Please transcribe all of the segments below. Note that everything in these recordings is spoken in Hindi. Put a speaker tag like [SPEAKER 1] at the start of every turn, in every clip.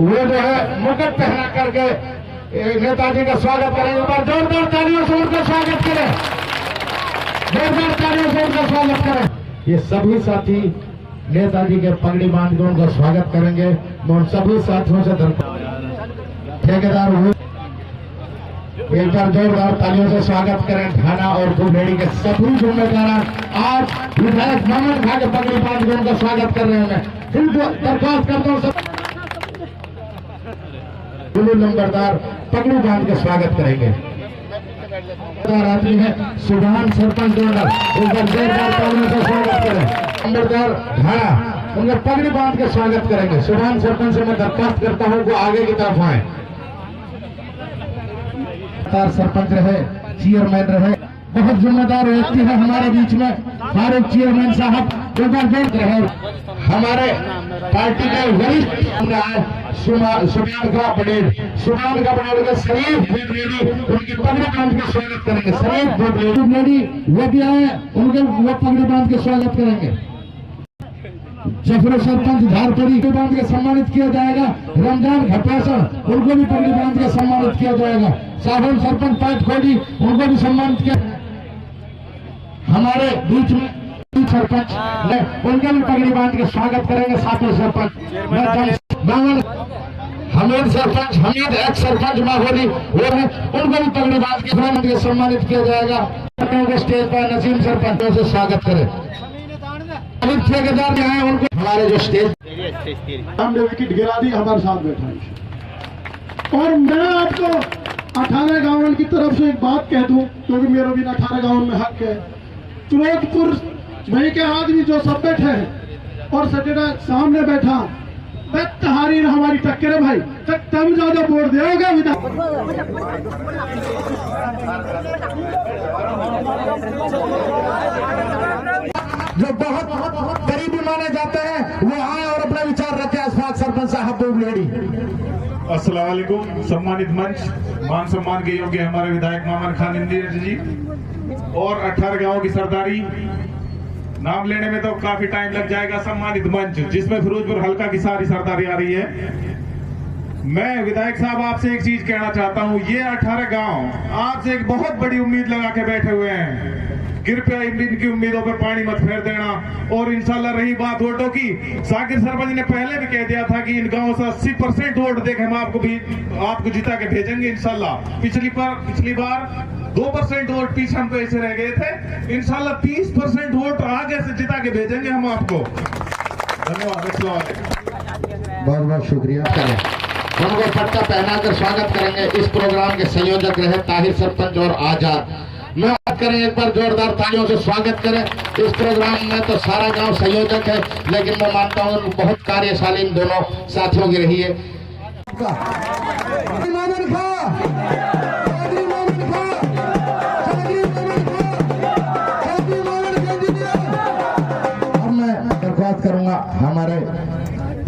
[SPEAKER 1] वो जो है मुकुट पहना करके नेताजी का स्वागत करेंगे। एक बार जोरदार तालियों से उनका स्वागत करें, जोरदार तालियों से उनका स्वागत करें। ये सभी साथी नेताजी के पगड़ी बांध के उनका स्वागत करेंगे। मैं उन सभी साथियों से ठेकेदार हूँ, एक बार जोरदार तालियों से स्वागत करें। ढाना और दुलेड़ी के सभी जिम्मेदार आज विधायक मामन खा के पगड़ी बांध के उनका स्वागत कर रहे हैं। फिर दरख्वास्त करता हूँ सब नंबरदार पगड़ी बांध के स्वागत करेंगे। आदमी है सुभान सरपंच जोरदार, एक बार जोरदार तालियों से स्वागत करें। नंबरदार ढाना उनका पगड़ी बांध के स्वागत करेंगे। सुभान सरपंच से मैं दरख्वास्त करता हूँ वो आगे की तरफ आए। सरपंच रहे, चेयरमैन रहे, बहुत जिम्मेदार व्यक्ति है हमारे बीच में फारूक चेयरमैन साहब, जबरदस्त रहे। हमारे पार्टी के वरिष्ठ सुभान का पटेल के शरीफ लेडी उनकी पगड़ी बांध के स्वागत करेंगे। शरीफ लेडी वो भी आए, उनके वो पगड़ी बांध के स्वागत करेंगे। जफर सरपंच झारपड़ी को बांध के सम्मानित किया जाएगा। रमजान घटासन उनको भी पगड़ी बांध के सम्मानित किया जाएगा। साहब सरपंच पाठ खोड़ी उनको भी सम्मानित किया। हमारे बीच में सरपंच उनका भी पगड़ी बांध के स्वागत करेंगे। साथी सरपंच हमीद सरपंच, हमीद एक्स सरपंच माहौली वो है, उनको भी पगड़ी बांध के सम्मानित किया जाएगा। स्टेज पर नसीम सरपंचों से स्वागत करें। ठेकेदार आए उनको हमारे जो स्टेज
[SPEAKER 2] हमने विकेट गिरा दी, हमारे साथ बैठा है। और मैं आपको 18 गाँव की तरफ से एक बात कह दूं, क्योंकि मेरा भी 18 गाँव में हक है। चुनौतपुर वही के आदमी जो सब बैठे हैं और सटेटा सामने बैठा, तहारी हमारी टक्कर है भाई, तब ज्यादा वोट देगा
[SPEAKER 1] जो बहुत गरीबी माने जाते हैं वो आए और अपना विचार रखे। अशफाक सरपंच साहब लेडी।
[SPEAKER 3] अस्सलाम वालेकुम। सम्मानित मंच, मान सम्मान के योग्य हमारे विधायक मामन खान इंदिरा जी और 18 गांवों की सरदारी, नाम लेने में तो काफी टाइम लग जाएगा। सम्मानित मंच जिसमें फिरोजपुर हल्का की सारी सरदारी आ रही है। मैं विधायक साहब आपसे एक चीज कहना चाहता हूं, ये 18 गांव आपसे एक बहुत बड़ी उम्मीद लगा के बैठे हुए हैं। कृपया इनकी उम्मीदों पर पानी मत फेर देना। और इंशाल्लाह रही बात वोटों की, साकिर सरपंच ने पहले भी कह दिया था कि इन गांवों से 80% वोट देके हम आपको जिता के भेजेंगे इंशाल्लाह। पिछली बार 2% वोट पीछे हम तो ऐसे रह गए थे। इंशाल्लाह 30% वोट आगे से जिता के भेजेंगे हम आपको। धन्यवाद।
[SPEAKER 1] बहुत बहुत शुक्रिया। उनको पट्टा पहनाकर स्वागत करेंगे। इस प्रोग्राम के संयोजक रहे ताहिर सरपंच और आजाद। मैं बात करें, एक बार जोरदार तालियों से स्वागत करें। इस प्रोग्राम में तो सारा गांव संयोजक है, लेकिन मैं मानता हूं बहुत कार्यशाली इन दोनों साथियों की रही है। अब मैं दरख्वास्त करूंगा हमारे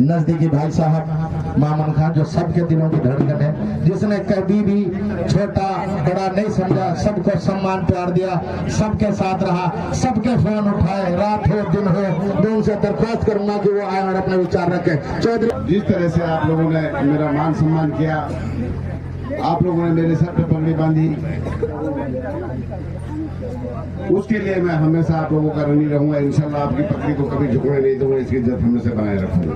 [SPEAKER 1] नजदीकी भाई साहब मामन खान, जो सबके दिलों की धड़कन है, जिसने कभी भी छोटा बड़ा नहीं समझा, सबको सम्मान प्यार दिया, सबके साथ रहा, सबके फोन उठाए, रात हो दिन हो। मैं उनसे दरख्वास्त करूंगा कि वो आए और अपने विचार रखें। चौधरी,
[SPEAKER 2] जिस तरह से आप लोगों ने मेरा मान सम्मान किया, आप लोगों ने मेरे सर पे पगड़ी बांधी, उसके लिए मैं हमेशा आप लोगों का ऋणी रहूंगा। इंशाल्लाह आपकी पगड़ी को कभी झुकने नहीं दूंगा, इसकी इज्जत हमेशा बनाए रखूंगा।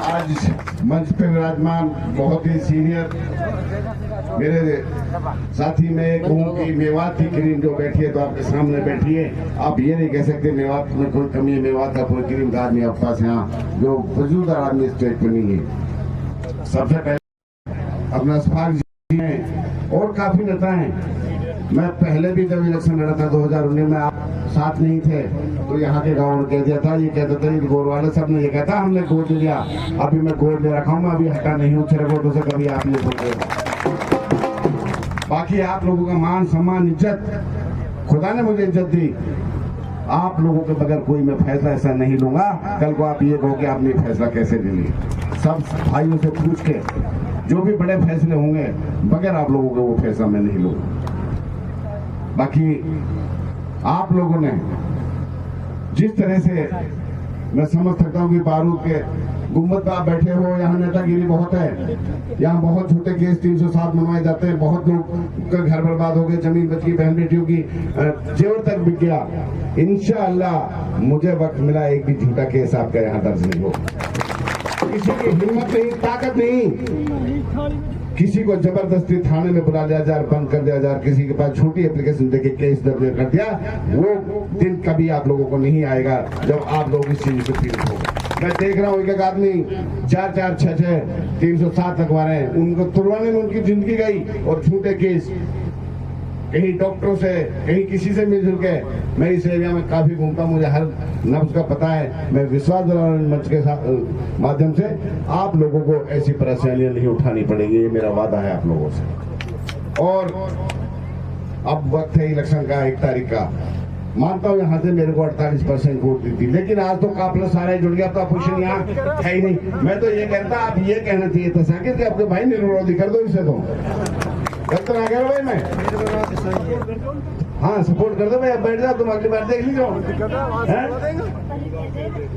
[SPEAKER 2] आज मंच पे विराजमान बहुत ही सीनियर मेरे साथी में एक हूँ कि मेवात की क्रीम जो बैठी है तो आपके सामने बैठी है। आप ये नहीं कह सकते मेवात में कोई कमी है, मेवात का कोई क्रीम का आदमी आपके पास यहाँ जो वजूद आदमी स्टेज पर नहीं है। सबसे पहले अपना अशफाक जी हैं और काफी नेता हैं। मैं पहले भी जब इलेक्शन लड़ा था 2019 में, आप साथ नहीं थे, तो यहाँ के गांव ने कह दिया था, ये कहते थे गोद वाले सब ने ये कहता हमने गोद लिया, अभी मैं गोद ले रखा हूँ, मैं अभी हटा नहीं हूँ तेरे गोदों से, कभी आप नहीं सोचे। बाकी आप लोगों का मान सम्मान इज्जत, खुदा ने मुझे इज्जत दी। आप लोगों के बगैर कोई मैं फैसला ऐसा नहीं लूंगा कल को आप ये कहो कि आपने फैसला कैसे ले लिया। सब भाइयों से पूछ के जो भी बड़े फैसले होंगे बगैर आप लोगों के वो फैसला मैं नहीं लूंगा। बाकी आप लोगों ने जिस तरह से मैं समझ सकता हूँ कि बारूद के गुम्बद पे आप बैठे हो, यहाँ नेतागिरी बहुत है, यहाँ बहुत छोटे केस 307 मनवाए जाते हैं, बहुत लोग का घर बर्बाद हो गए, जमीन बच गई, बहन बेटियों की जेवर तक बिक गया। इंशाअल्लाह मुझे वक्त मिला एक भी झूठा केस आपका यहाँ दर्ज नहीं हो। किसी की हिम्मत नहीं, ताकत नहीं, किसी को जबरदस्ती थाने में बुला लिया जाए, बंद कर दिया जाए, किसी के पास छोटी एप्लीकेशन देके केस दर्ज कर दिया, वो दिन कभी आप लोगों को नहीं आएगा जब आप लोग इस चीज से पीड़ित हो। मैं देख रहा हूँ एक आदमी 4-4, 6-6, 307 लगवा रहे हैं, उनको तुड़वाने में उनकी जिंदगी गई, और झूठे केस कहीं डॉक्टरों से, कहीं किसी से मिलजुल के। मैं इस एरिया में काफी घूमता हूँ, मुझे हर नब्ज का पता है। मैं विश्वास मंच के माध्यम से आप लोगों को ऐसी परेशानियां नहीं उठानी पड़ेगी, ये मेरा वादा है आप लोगों से। और अब वक्त है इलेक्शन का, 1 तारीख का। मानता हूँ यहाँ से मेरे को 48% वोट दी थी, लेकिन आज तो काफिला सारा जुड़ गया, तो अपोजिशन यहाँ है ही नहीं। मैं तो ये कहता, आप ये कहना चाहिए था साकिब कि आपके भाई निर्विरोधी कर दो इसे, तो तो ना कह भाई मैं, हाँ सपोर्ट कर दो भाई, अब बैठ जाओ, तुम अगली बार देख लीजिए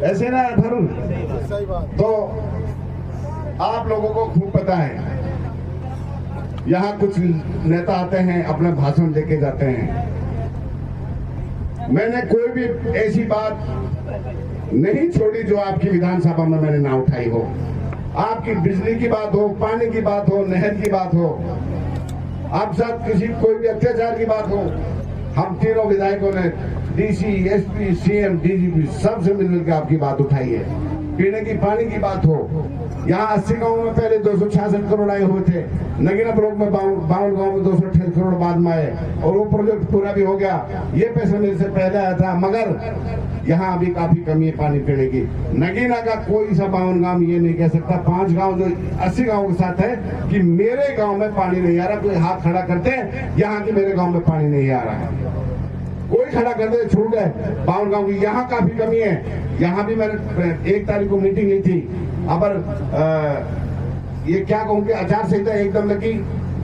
[SPEAKER 2] ऐसे ना भरून। तो आप लोगों को खूब पता है, यहाँ कुछ नेता आते हैं, अपना भाषण देके जाते हैं। मैंने कोई भी ऐसी बात नहीं छोड़ी जो आपकी विधानसभा में मैंने ना उठाई हो। आपकी बिजली की बात हो, पानी की बात हो, नहर की बात हो, आप साथ किसी कोई भी अत्याचार की बात हो, हम तीनों विधायकों ने डीसी, एसपी, सीएम, डीजीपी सबसे मिलकर के आपकी बात उठाई है। पीने की पानी की बात हो, यहाँ 80 गाँव में पहले 266 करोड़ आए हुए थे, नगीना ब्लॉक में 52 गाँव में 228 करोड़ बाद में आए, और वो प्रोजेक्ट पूरा भी हो गया। ये पैसा मेरे से पहले आया था, मगर यहाँ अभी काफी कमी है पानी पीने की। नगीना का कोई सा 52 गाँव ये नहीं कह सकता, 5 गाँव जो 80 गाँव के साथ है कि मेरे गाँव में पानी नहीं आ रहा। कोई हाथ खड़ा करते हैं यहाँ के मेरे गाँव में पानी नहीं आ रहा है, कोई खड़ा कर दे, छूट गए 52 गाँव की। यहाँ काफी कमी है। यहाँ भी मैंने 1 तारीख को मीटिंग ली थी, पर ये क्या कहूँ कि आचार संहिता एकदम लगी,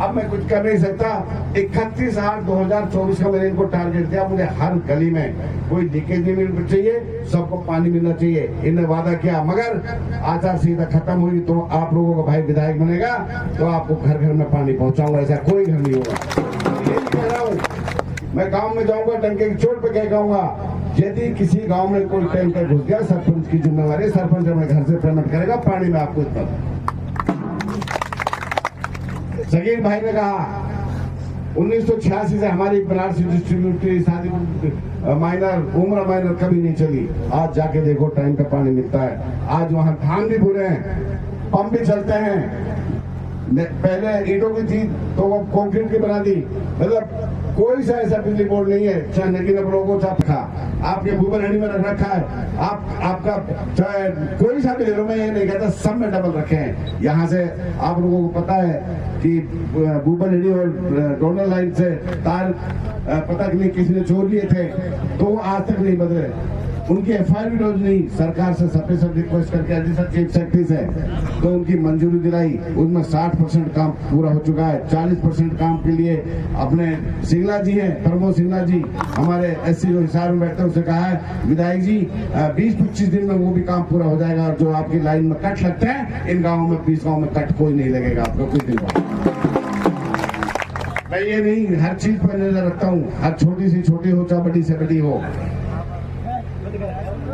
[SPEAKER 2] अब मैं कुछ कर नहीं सकता। 31/8/2024 का मैंने इनको टारगेट दिया, मुझे हर गली में कोई लीकेज नहीं मिलना चाहिए, सबको पानी मिलना चाहिए, इन्हें वादा किया। मगर आचार संहिता खत्म हुई तो आप लोगों का भाई विधायक बनेगा तो आपको घर घर में पानी पहुंचाऊंगा, ऐसा कोई घर नहीं होगा। ये कह रहा हूँ, मैं गांव में जाऊंगा, टंके की चोट पे कह कहूंगा, यदि किसी गांव में कोई टैंकर घुस गया, सरपंच की जिम्मेवारी, सरपंच अपने घर से पेमेंट करेगा, पानी में आपको इतना। सगीर भाई ने कहा 1986 से हमारी बनारसी डिस्ट्रीब्यूटरी शादी माइनर, उम्र माइनर कभी नहीं चली। आज जाके देखो टाइम पे पानी मिलता है। आज वहां धान भी भूरे हैं, पंप भी चलते हैं। पहले ईंटों की थी तो वो कंक्रीट की बना दी। मतलब कोई सा ऐसा बिजली बोर्ड नहीं है, चाहे नगीना ब्लॉक चाहे खा, आपके भूबनहड़ी में रख रखा है, आपका चाहे कोई सा भी ले लो, मैं ये नहीं कहता, सब में डबल रखे हैं। यहाँ से आप लोगों को पता है कि भूबनहड़ी और डोनर लाइन से तार पता नहीं किसी ने चोर लिए थे, तो आज तक नहीं बदले। उनकी एफआईआर भी रोज नहीं, सरकार से स्पेशल रिक्वेस्ट करके एडिशनल चीफ सेक्रेटरी से तो उनकी मंजूरी दिलाई। उसमें 60% काम पूरा हो चुका है। 40% काम के लिए अपने सिंगला जी हैं, प्रमोद सिंगला जी, हमारे एससी जो हिसार में बैठते हैं, उससे कहा है विधायक जी 20-25 दिन में वो भी काम पूरा हो जाएगा। और जो आपकी लाइन में कट लगते हैं, इन गाँवों में 20 गाँव में कट कोई नहीं लगेगा आपको कुछ दिन बाद। मैं ये नहीं हर चीज पर नजर रखता हूँ, हर छोटी से छोटी हो चाहे बड़ी से बड़ी हो,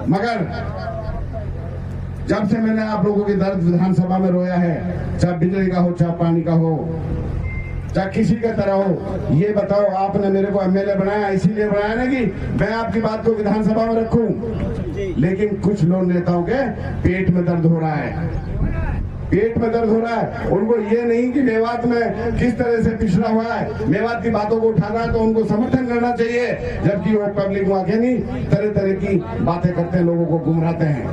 [SPEAKER 2] मगर जब से मैंने आप लोगों के दर्द विधानसभा में रोया है, चाहे बिजली का हो, चाहे पानी का हो, चाहे किसी का तरह हो, ये बताओ आपने मेरे को एमएलए बनाया, इसीलिए बनाया ना कि मैं आपकी बात को विधानसभा में रखूं। लेकिन कुछ लोग नेताओं के पेट में दर्द हो रहा है, पेट में दर्द हो रहा है। उनको ये नहीं कि मेवात में किस तरह से पिछड़ा हुआ है, मेवात की बातों को उठाना है तो उनको समर्थन करना चाहिए, जबकि वो पब्लिक वाकई नहीं तरह तरह की बातें करते हैं, लोगों को गुमराहते हैं।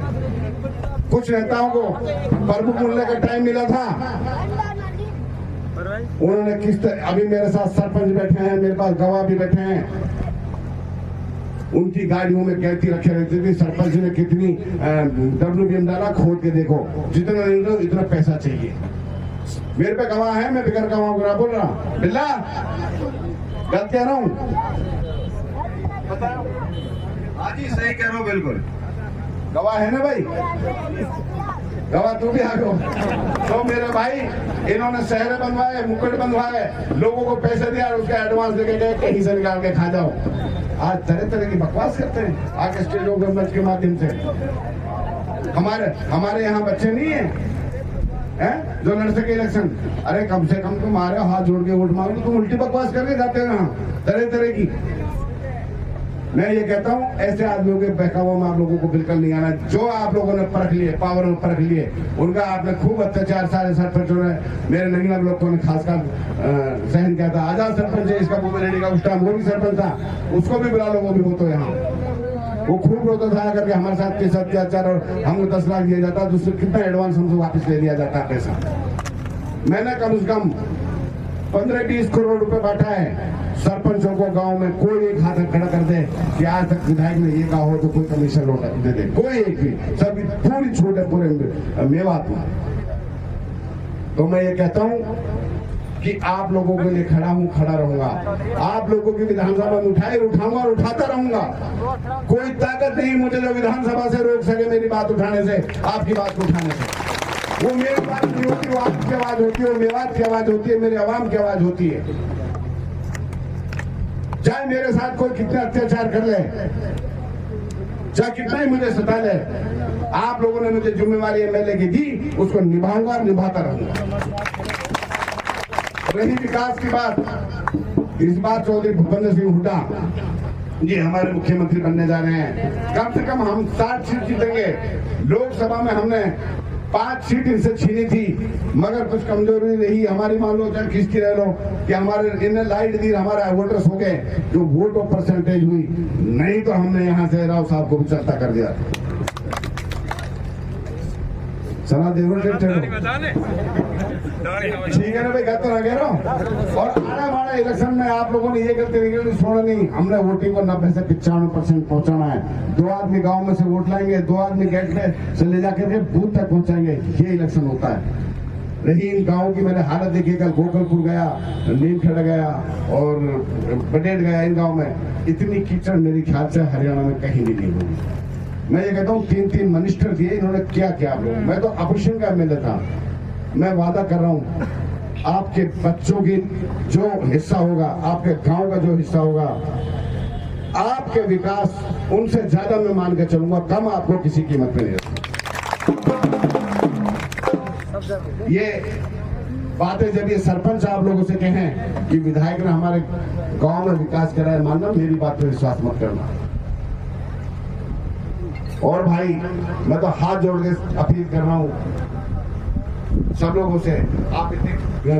[SPEAKER 2] कुछ नेताओं को प्रमुख मूल्य का टाइम मिला था, उन्होंने किस तरह, अभी मेरे साथ सरपंच बैठे हैं, मेरे पास गवाह भी बैठे हैं, उनकी गाड़ियों में कैदी रखे रहते थे। सरपंच ने कितनी WBM डाला, खोद के देखो, जितना नहीं दो इतना पैसा चाहिए। मेरे पे गवाह है, मैं बिगर गवाह को बोल रहा हूँ, बिल्ला गलत कह रहा हूँ? हाँ जी सही कह रहा हूँ, बिल्कुल गवाह है ना भाई। गवा तू भी आ गो। तो मेरे भाई इन्होंने शहर बनवाए, मुकुट बनवाए, लोगों को पैसे दिया और उसका एडवांस देके गए कहीं से निकाल के खा जाओ। आज तरह तरह की बकवास करते हैं आके स्टेट गवर्नमेंट के माध्यम से। हमारे यहाँ बच्चे नहीं है जो लड़ सके इलेक्शन। अरे कम से कम तुम आ रहे हो हाथ जोड़ के वोट मांगो, तुम उल्टी बकवास करके जाते हो यहाँ तरह तरह की। मैं ये कहता हूँ ऐसे आदमियों के बहकावों में आप लोगों को बिल्कुल नहीं आना। जो आप लोगों ने परख लिए, पावर में परख लिए, उनका आपने खूब अत्याचार सारे सरपंचों ने, मेरे नगीना लोगों ने खासकर सहन किया था। आजाद सरपंच है इसका रेड्डी का, उस टाइम वो भी सरपंच था, उसको भी बुला लो, वो भी हो तो यहाँ वो खूब रोता था करके हमारे साथ कैसा अत्याचार, और हमको 10 लाख दिया जाता, दूसरे कितना एडवांस हमसे वापस ले लिया जाता पैसा। मैंने कम से कम 15-20 करोड़ रुपए बांटा है सरपंचों को गांव में। कोई एक हाथ खड़ा कर दे कि आज तक विधायक ने ये कहा हो तो कोई कमीशन लौटा दे दे, कोई एक भी, सभी पूरी छूट है पूरे मेवात में। तो मैं ये कहता हूँ कि आप लोगों के लिए खड़ा हूँ, खड़ा रहूंगा। आप लोगों की विधानसभा में उठाऊंगा और उठाता रहूंगा। कोई ताकत नहीं मुझे जो विधानसभा से रोक सके मेरी बात उठाने से, आपकी बात को उठाने से। वो मेरी बात नहीं होती, वो आपकी आवाज होती है, वो मेवात की आवाज होती है, मेरी आवाम की आवाज होती है। चाहे मेरे साथ कोई कितना अत्याचार कर ले, चाहे कितना ही मुझे सता ले, आप लोगों ने मुझे जिम्मेवारी एमएलए की दी, उसको निभाऊंगा, निभाता रहूंगा। रही विकास की बात, इस बार चौधरी भूपेंद्र सिंह हुड्डा जी हमारे मुख्यमंत्री बनने जा रहे हैं। कम से कम हम 60 सीट जीतेंगे। लोकसभा में हमने 5 सीट इनसे छीनी थी, मगर कुछ कमजोरी रही हमारी, मान लो चाहे किसकी रह लो, कि हमारे इन्हें लाइट दी, हमारे वोटर्स हो गए, जो वोट ऑफ परसेंटेज हुई, नहीं तो हमने यहाँ से राव साहब को भी चर्चा कर दिया। सना देवल ठीक है ना भाई, कहते रह गए। और आने वाले इलेक्शन में आप लोगों ने ये गलती छोड़ा नहीं, हमने वोटिंग को 90 से 95% पहुंचाना है। 2 आदमी गांव में से वोट लाएंगे, 2 आदमी गेट में से ले जाकर के बूथ तक पहुंचाएंगे, ये इलेक्शन होता है। रही इन गाँव की मैंने हालत देखी, कल गोकलपुर गया, नीमखेड़ा गया और बडेट गया, इन गाँव में इतनी कीचड़ मेरी ख्याल से हरियाणा में कहीं भी नहीं होगी। मैं ये कहता हूँ 3-3 मिनिस्टर दिए, इन्होंने क्या किया आप लोग। मैं तो ऑपोजिशन का एमएलए था, मैं वादा कर रहा हूँ आपके बच्चों की जो हिस्सा होगा, आपके गांव का जो हिस्सा होगा, आपके विकास उनसे ज्यादा मैं मान के चलूंगा, कम आपको किसी कीमत पे नहीं रखूंगा। ये बातें जब ये सरपंच आप लोगों से कहें कि विधायक ने हमारे गांव में विकास करा है, मानना मेरी बात पर विश्वास मत करना। और भाई मैं तो हाथ जोड़ के अपील कर रहा हूँ सब लोगों से, आप इतनी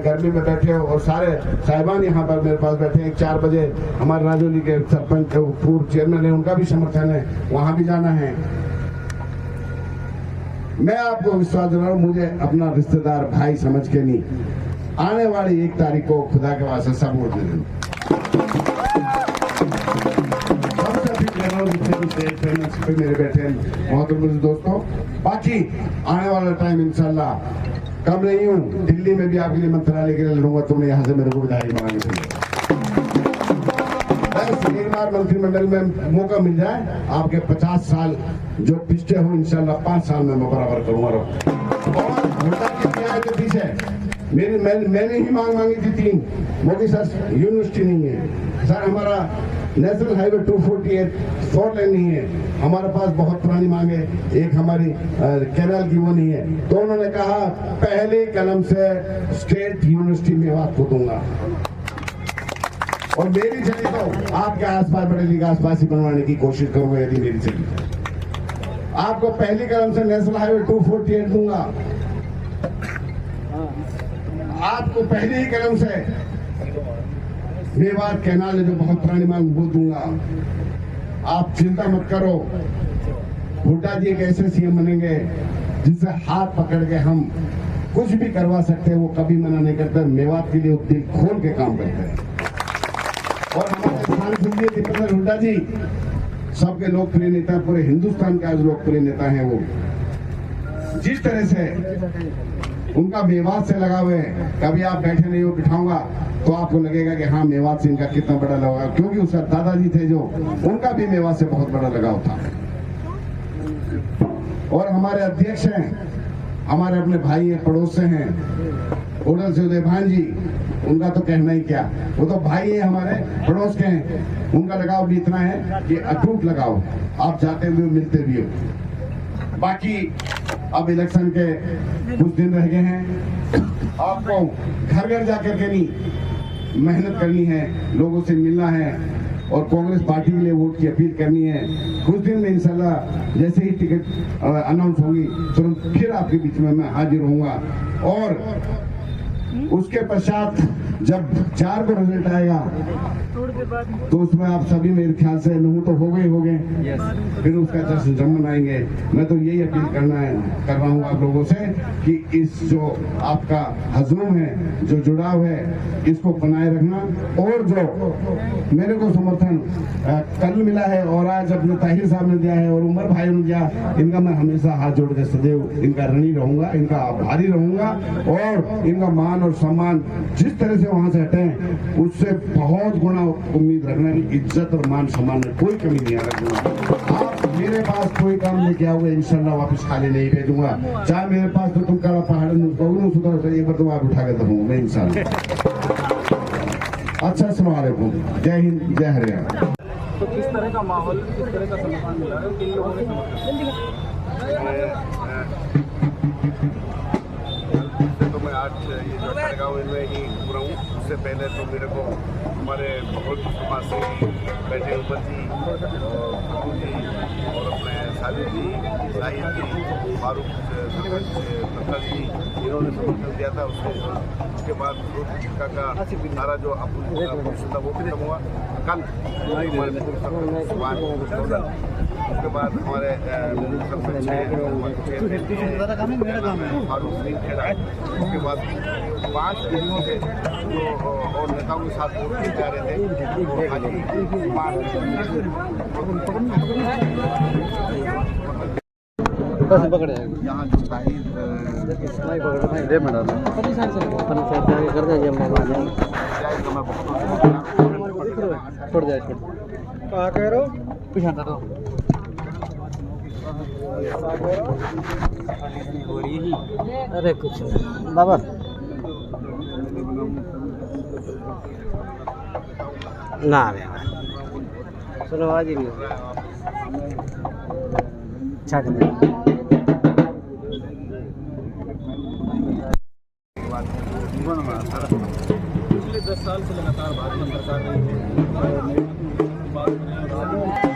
[SPEAKER 2] गर्मी में बैठे हो और सारे साहिबान यहाँ पर मेरे पास बैठे हैं। 4 बजे हमारे राजौली के सरपंच पूर्व चेयरमैन है, उनका भी समर्थन है, वहां भी जाना है। मैं आपको विश्वास दिला रहा हूँ, मुझे अपना रिश्तेदार भाई समझ के नहीं, आने वाली 1 तारीख को खुदा के वास्ते सब वोट दे देना। मेरे बैठे बहुत दोस्तों, बाकी आने वाला टाइम इंशाल्लाह कम नहीं हूँ, दिल्ली में भी आपके लिए मंत्रालय के लिए लड़ूंगा, तुमने यहाँ से मेरे को विधायक बनाने के लिए। बस एक बार मंत्रिमंडल में मौका मिल जाए, आपके 50 साल जो पिछले हो इंशाल्लाह 5 साल में मैं बराबर करूंगा। और हुड्डा की न्याय के पीछे मैंने ही मांगी थी 3, मोदी सर यूनिवर्सिटी नहीं है सर, हमारा नेशनल हाईवे 248 4 लेन नहीं है, हमारे पास बहुत पुरानी मांग है, एक हमारी कैनाल की वो नहीं है। तो उन्होंने कहा पहले कलम से स्टेट यूनिवर्सिटी मेवात को दूंगा, और मेरी चली तो आपके आसपास बड़े के आसपास ही बनवाने की कोशिश करूंगा। यदि मेरी चली आपको पहली कलम से नेशनल हाईवे 248 दूंगा, आपको पहली ही कलम से मेवात कैनाल है जो बहुत पुरानी मांग वो दूंगा। आप चिंता मत करो, हुड्डा जी एक ऐसे सीएम बनेंगे जिससे हाथ पकड़ के हम कुछ भी करवा सकते हैं, वो कभी मना नहीं करते। मेवात के लिए वो दिल खोल के काम करते हैं। और हमारे सांसद दीपेंद्र हुड्डा जी सबके लोकप्रिय नेता, पूरे हिंदुस्तान के आज लोकप्रिय नेता हैं। वो जिस तरह से उनका मेवात से लगाव है, कभी आप बैठे नहीं हो, बिठाऊंगा तो आपको लगेगा कि हाँ मेवात से इनका कितना बड़ा लगाव, क्योंकि उसका दादाजी थे जो, उनका भी मेवात से बहुत बड़ा लगाव था। और हमारे अध्यक्ष हैं हमारे अपने भाई हैं, पड़ोस से हैं, ओडल से उदय भान जी, उनका तो कहना ही क्या, वो तो भाई है हमारे, पड़ोस के हैं। उनका लगाव भी इतना है कि अटूट लगाव, आप जाते भी हो, मिलते भी हो। बाकी अब इलेक्शन के कुछ दिन रह गए हैं, आपको घर घर जाकर के नहीं मेहनत करनी है, लोगों से मिलना है और कांग्रेस पार्टी के लिए वोट की अपील करनी है। कुछ दिन में इंशाल्लाह जैसे ही टिकट अनाउंस होगी तुरंत फिर आपके बीच में मैं हाजिर होऊंगा। और उसके पश्चात जब 4 को रिजल्ट आएगा तो उसमें आप सभी मेरे ख्याल से नहू तो हो गए, फिर उसका जश्न जम मनाएंगे। मैं तो यही अपील कर रहा हूँ आप लोगों से कि इस जो आपका हजूम है, जो जुड़ाव है, इसको बनाए रखना। और जो मेरे को समर्थन कल मिला है और आज अपने ताहिर साहब ने दिया है और उमर भाई ने दिया, इनका मैं हमेशा हाथ जोड़ के सदैव इनका ऋणी रहूंगा, इनका आभारी रहूंगा। और इनका मान और सम्मान जिस तरह से वहां से हटे उससे बहुत गुना उम्मीद रखना कि इज्जत और मान सम्मान में कोई कमी नहीं रखूंगा। आप मेरे पास कोई काम लेके आओगे इंशाल्लाह वापस खाली नहीं भेजूंगा। चाहे मेरे पास तो तुम कड़ा पहाड़ सुधर एक बार तो आप उठा के दबूंगा मैं इंशाल्लाह। अच्छा, अस्सलाम वालेकुम, जय हिंद, जय हरियाणा।
[SPEAKER 4] तो किस तरह का माहौल, किस तरह का समर्थन मिला है, किन लोगों ने
[SPEAKER 5] तो मैं आज ये जो गाँव इनमें ही घूम रहा हूँ। उससे पहले तो मेरे को हमारे बहुत समाज से बैठे उमर जी और फकू जी और अपने सालिद जी, साहिद जी, फारूक सरपंच जी, इन्होंने समर्थन दिया था। उसके बाद का सारा जो था वो खत्म हुआ कल। उसके बाद हमारे सरपंच फारूक सिंह खेड़ा, उसके बाद 5 दिनों से जो और नेताओं के साथ वोट जा रहे थे यहाँ जो ताहिर
[SPEAKER 4] छोड़ जाए कहा कह रहे हो पिछा दो अरे कुछ बाबा ना चलो आज ही छाट दे। 10 साल से लगातार भाजपा सरकार रही है।